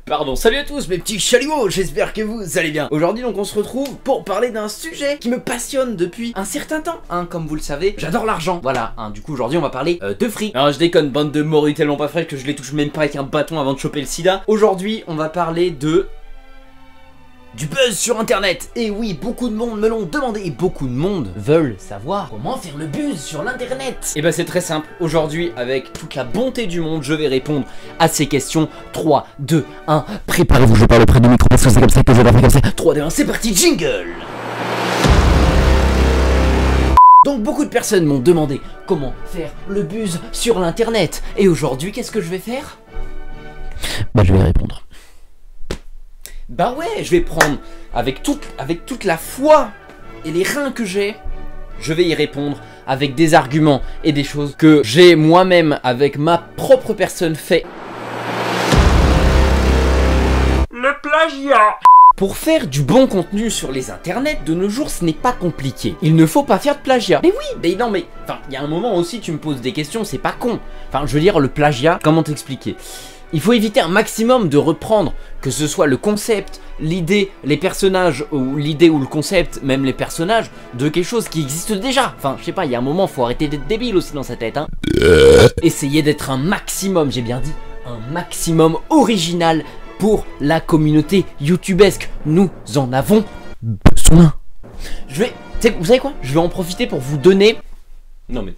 Pardon, salut à tous mes petits chalumeaux, j'espère que vous allez bien. Aujourd'hui donc on se retrouve pour parler d'un sujet qui me passionne depuis un certain temps, comme vous le savez, j'adore l'argent, voilà, du coup aujourd'hui on va parler de fric. Alors je déconne, bande de morues tellement pas fraîches que je les touche même pas avec un bâton avant de choper le sida. Aujourd'hui on va parler du buzz sur internet. Et oui, beaucoup de monde me l'ont demandé et beaucoup de monde veulent savoir comment faire le buzz sur l'internet. Et bah c'est très simple, aujourd'hui avec toute la bonté du monde je vais répondre à ces questions. 3, 2, 1, préparez-vous, je parle auprès du micro parce que c'est comme ça que je dois faire comme ça. 3, 2, 1, c'est parti, jingle. Donc beaucoup de personnes m'ont demandé comment faire le buzz sur l'internet. Et aujourd'hui qu'est-ce que je vais faire? Bah je vais répondre. Bah ouais, je vais prendre avec toute la foi et les reins que j'ai, je vais y répondre avec des arguments et des choses que j'ai moi-même avec ma propre personne fait. Le plagiat. Pour faire du bon contenu sur les internets, de nos jours, ce n'est pas compliqué. Il ne faut pas faire de plagiat. Mais oui, mais non, mais... Enfin, il y a un moment aussi, tu me poses des questions, c'est pas con. Enfin, je veux dire, le plagiat, comment t'expliquer ? Il faut éviter un maximum de reprendre, que ce soit le concept, l'idée, les personnages, ou l'idée ou le concept, même les personnages, de quelque chose qui existe déjà. Enfin, je sais pas, il y a un moment, faut arrêter d'être débile aussi dans sa tête, Essayez d'être un maximum, j'ai bien dit, un maximum original pour la communauté youtubesque. Nous en avons besoin. Vous savez quoi? Je vais en profiter pour vous donner... Non mais...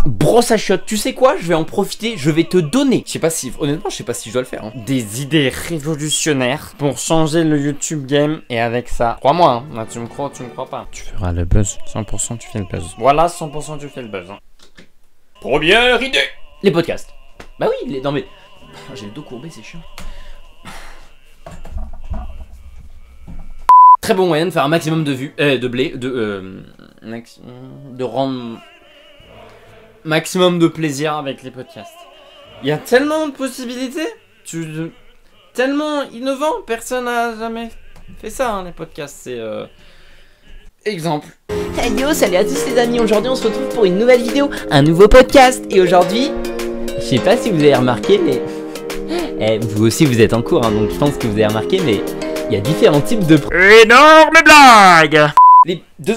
brosse à chiottes, tu sais quoi? Je vais en profiter, je vais te donner. Je sais pas si, honnêtement, je sais pas si je dois le faire. Des idées révolutionnaires pour changer le YouTube game. Et avec ça, crois-moi, là, tu me crois ou tu me crois pas, tu feras le buzz. 100% tu fais le buzz. Voilà, 100% tu fais le buzz. Première idée. Les podcasts. Bah oui, non mais... J'ai le dos courbé, c'est chiant. Très bon moyen de faire un maximum de vues, de rendre maximum de plaisir avec les podcasts. Il y a tellement de possibilités, tellement innovant, personne n'a jamais fait ça, les podcasts, c'est exemple. Hey yo, salut à tous les amis, aujourd'hui on se retrouve pour une nouvelle vidéo, un nouveau podcast, et aujourd'hui, je sais pas si vous avez remarqué, mais vous aussi vous êtes en cours, donc je pense que vous avez remarqué, mais il y a différents types de... Énorme blague.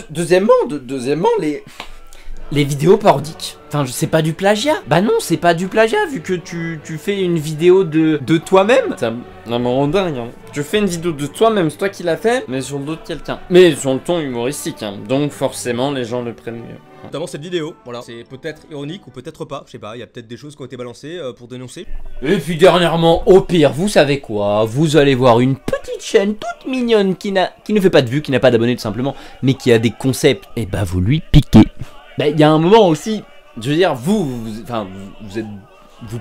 Deuxièmement, les vidéos parodiques. Enfin, c'est pas du plagiat. Bah non, c'est pas du plagiat vu que tu fais une vidéo de toi-même. C'est un moment dingue. Tu fais une vidéo de toi-même, c'est toi qui l'as fait, mais sur d'autres quelqu'un. Mais sur le ton humoristique, donc forcément les gens le prennent mieux. Notamment cette vidéo, voilà, c'est peut-être ironique ou peut-être pas, je sais pas, il y a peut-être des choses qui ont été balancées pour dénoncer. Et puis dernièrement, au pire, vous savez quoi? Vous allez voir une petite chaîne toute mignonne qui ne fait pas de vues, qui n'a pas d'abonnés tout simplement, mais qui a des concepts, et bah vous lui piquez. Bah il y a un moment aussi, je veux dire, vous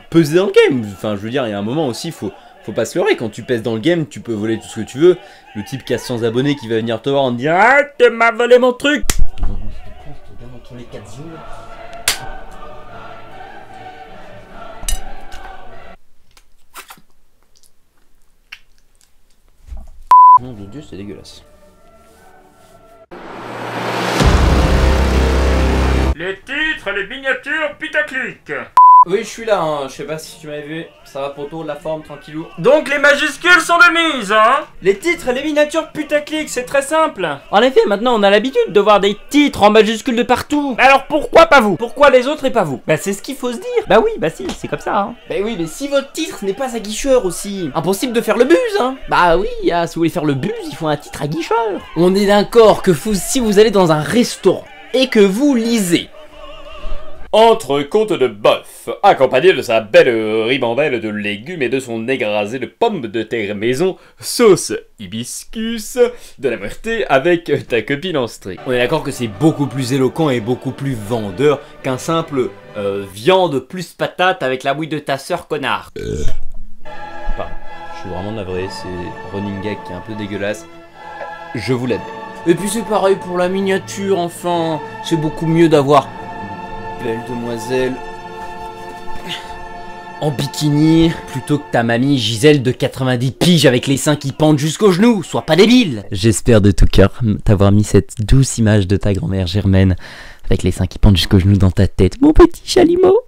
pesez dans le game, enfin je veux dire, il y a un moment aussi, faut pas se leurrer, quand tu pèses dans le game, tu peux voler tout ce que tu veux, le type qui a 100 abonnés qui va venir te voir en te disant « Ah, tu m'as volé mon truc !» Entre les 4 yeux. Mon Dieu, c'est dégueulasse. Les titres, les miniatures putaclic. Oui, je suis là, je sais pas si tu m'avais vu, ça va poto, la forme, tranquillou. Donc les majuscules sont de mise, Les titres et les miniatures putaclic, c'est très simple. En effet, maintenant on a l'habitude de voir des titres en majuscules de partout. Mais alors pourquoi pas vous? Pourquoi les autres et pas vous? Bah c'est ce qu'il faut se dire. Bah oui, bah si, c'est comme ça, Bah oui, mais si votre titre n'est pas aguicheur aussi, impossible de faire le buzz, Bah oui, si vous voulez faire le buzz, il faut un titre aguicheur. On est d'accord que si vous allez dans un restaurant et que vous lisez entrecôte de bœuf, accompagné de sa belle ribambelle de légumes et de son égrasé de pommes de terre maison, sauce hibiscus, de la muerté avec ta copine en string. On est d'accord que c'est beaucoup plus éloquent et beaucoup plus vendeur qu'un simple viande plus patate avec la bouille de ta sœur, connard. Pardon, je suis vraiment navré, c'est running gag qui est un peu dégueulasse. Je vous l'admets. Et puis c'est pareil pour la miniature, enfin, c'est beaucoup mieux d'avoir belle demoiselle en bikini plutôt que ta mamie Gisèle de 90 piges avec les seins qui pendent jusqu'aux genoux. Sois pas débile. J'espère de tout cœur t'avoir mis cette douce image de ta grand-mère Germaine avec les seins qui pendent jusqu'aux genoux dans ta tête, mon petit chalumeau.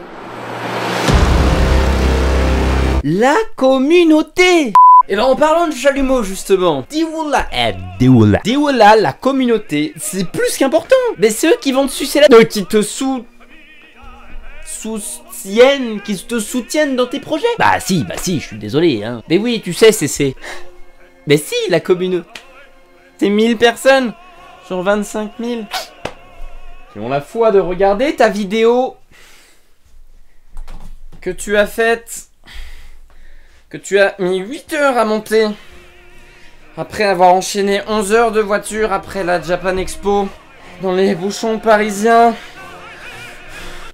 La communauté. Et ben en parlant de chalumeau justement, Diwola, la communauté, c'est plus qu'important. Mais c'est eux qui vont te sucer la... qui te soutiennent dans tes projets. Bah si, je suis désolé hein. Mais oui, tu sais, c'est... Mais si, la communauté, c'est 1000 personnes sur 25 000 qui ont la foi de regarder ta vidéo que tu as faite, que tu as mis 8 heures à monter, après avoir enchaîné 11 heures de voiture après la Japan Expo, dans les bouchons parisiens.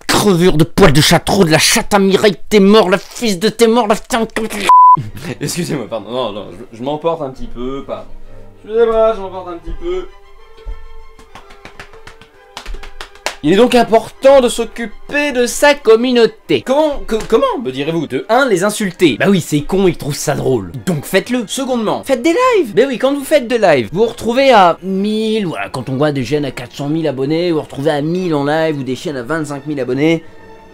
Crevure de poils de chat, trop de la chatte à Mireille, t'es mort, la fils de t'es mort, la putain. Excusez-moi, pardon, non, je m'emporte un petit peu, pardon. Excusez-moi, je m'emporte un petit peu. Il est donc important de s'occuper de sa communauté. Comment, me direz-vous? De 1, les insulter. Bah oui, c'est con, ils trouvent ça drôle. Donc faites-le. Secondement, faites des lives. Bah oui, quand vous faites des lives, vous vous retrouvez à 1000, voilà, quand on voit des chaînes à 400 000 abonnés, vous vous retrouvez à 1000 en live, ou des chaînes à 25 000 abonnés,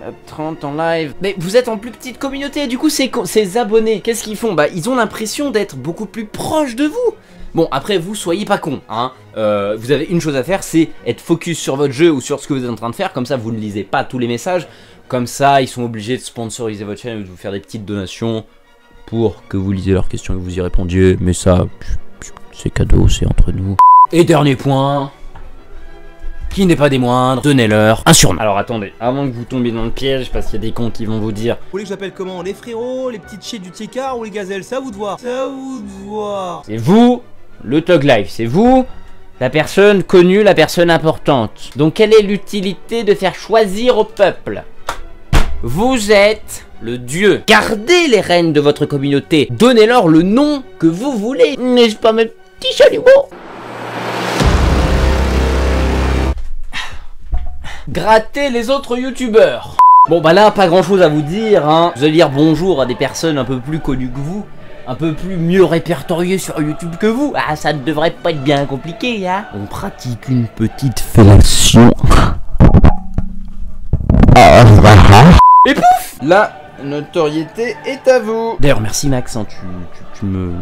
à 30 en live. Mais vous êtes en plus petite communauté, du coup, ces abonnés, qu'est-ce qu'ils font? Bah, ils ont l'impression d'être beaucoup plus proches de vous. Bon, après, vous soyez pas cons, hein. Vous avez une chose à faire, c'est être focus sur votre jeu ou sur ce que vous êtes en train de faire. Comme ça, vous ne lisez pas tous les messages. Comme ça, ils sont obligés de sponsoriser votre chaîne ou de vous faire des petites donations pour que vous lisiez leurs questions et que vous y répondiez. Mais ça, c'est cadeau, c'est entre nous. Et dernier point, qui n'est pas des moindres, donnez-leur un surnom. Alors attendez, avant que vous tombiez dans le piège, parce qu'il y a des cons qui vont vous dire: Vous voulez que j'appelle comment? Les frérots, les petites chiens du Tiekar ou les gazelles? Ça à vous de voir. Ça à vous de voir. C'est vous, le Tug Life, c'est vous, la personne connue, la personne importante. Donc quelle est l'utilité de faire choisir au peuple? Vous êtes le dieu. Gardez les rênes de votre communauté. Donnez-leur le nom que vous voulez. N'est-ce pas mes petits chalumeaux? Grattez les autres youtubeurs. Bon bah là, pas grand chose à vous dire, hein. Vous allez dire bonjour à des personnes un peu plus connues que vous, un peu plus mieux répertoriées sur YouTube que vous. Ah, ça ne devrait pas être bien compliqué, hein. On pratique une petite fellation. Et pouf, la notoriété est à vous. D'ailleurs, merci Max, hein. Tu me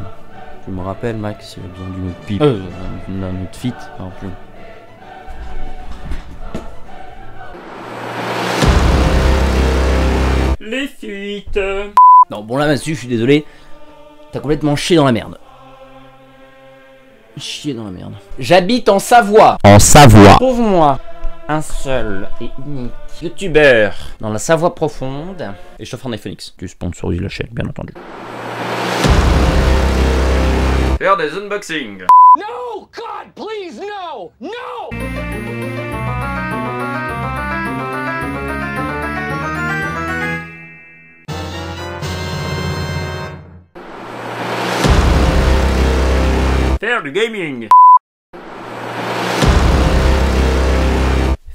rappelles, Max, s'il y a besoin d'une autre pipe, d'un autre fit, un peu. Les fuites. Non, bon là, Mathieu, je suis désolé. T'as complètement chié dans la merde. Chier dans la merde. J'habite en Savoie. En Savoie. Trouve-moi un seul et unique youtubeur dans la Savoie profonde. Et je t'offre un iPhone X. Tu sponsorises la chaîne, bien entendu. Faire des unboxings. No, God, please, no, no! Faire du gaming.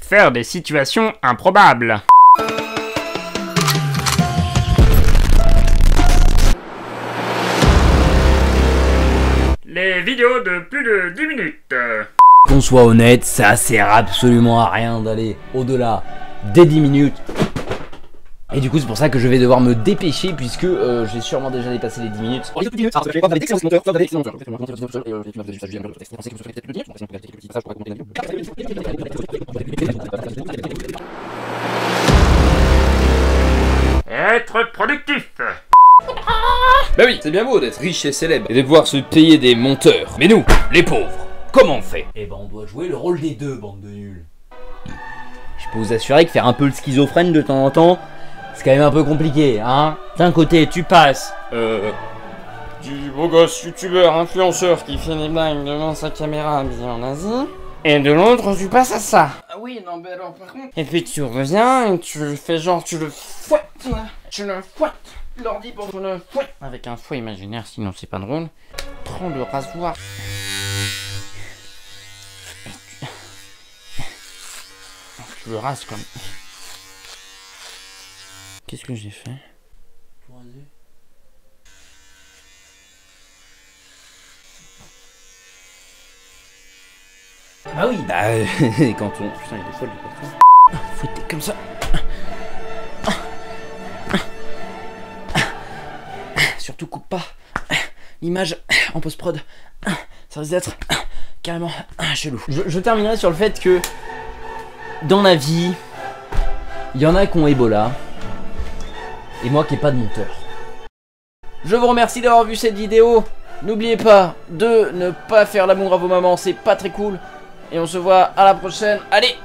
Faire des situations improbables. Les vidéos de plus de 10 minutes. Qu'on soit honnête, ça sert absolument à rien d'aller au-delà des 10 minutes. Et du coup, c'est pour ça que je vais devoir me dépêcher puisque j'ai sûrement déjà dépassé les 10 minutes. Être productif. Bah oui, c'est bien beau d'être riche et célèbre et de pouvoir se payer des monteurs. Mais nous, les pauvres, comment on fait? Eh ben, on doit jouer le rôle des deux, bande de nuls. Je peux vous assurer que faire un peu le schizophrène de temps en temps, c'est quand même un peu compliqué, hein. D'un côté, tu passes du beau gosse youtubeur influenceur qui fait des blagues devant sa caméra bien en Asie, et de l'autre, tu passes à ça. Ah oui, non, mais alors par contre. Et puis tu reviens et tu fais genre, tu le fouettes, l'ordi pour le fouet avec un fouet imaginaire, sinon c'est pas drôle. Prends le rasoir. Tu le rases comme. Qu'est-ce que j'ai fait? Ah oui, bah quand on... Putain, il y a des fois du partout. Fouetter comme ça. surtout coupe pas l'image en post-prod. Ça risque d'être carrément chelou. Je terminerai sur le fait que dans la vie, il y en a qui ont Ebola et moi qui n'ai pas de monteur. Je vous remercie d'avoir vu cette vidéo. N'oubliez pas de ne pas faire l'amour à vos mamans, c'est pas très cool. Et on se voit à la prochaine. Allez!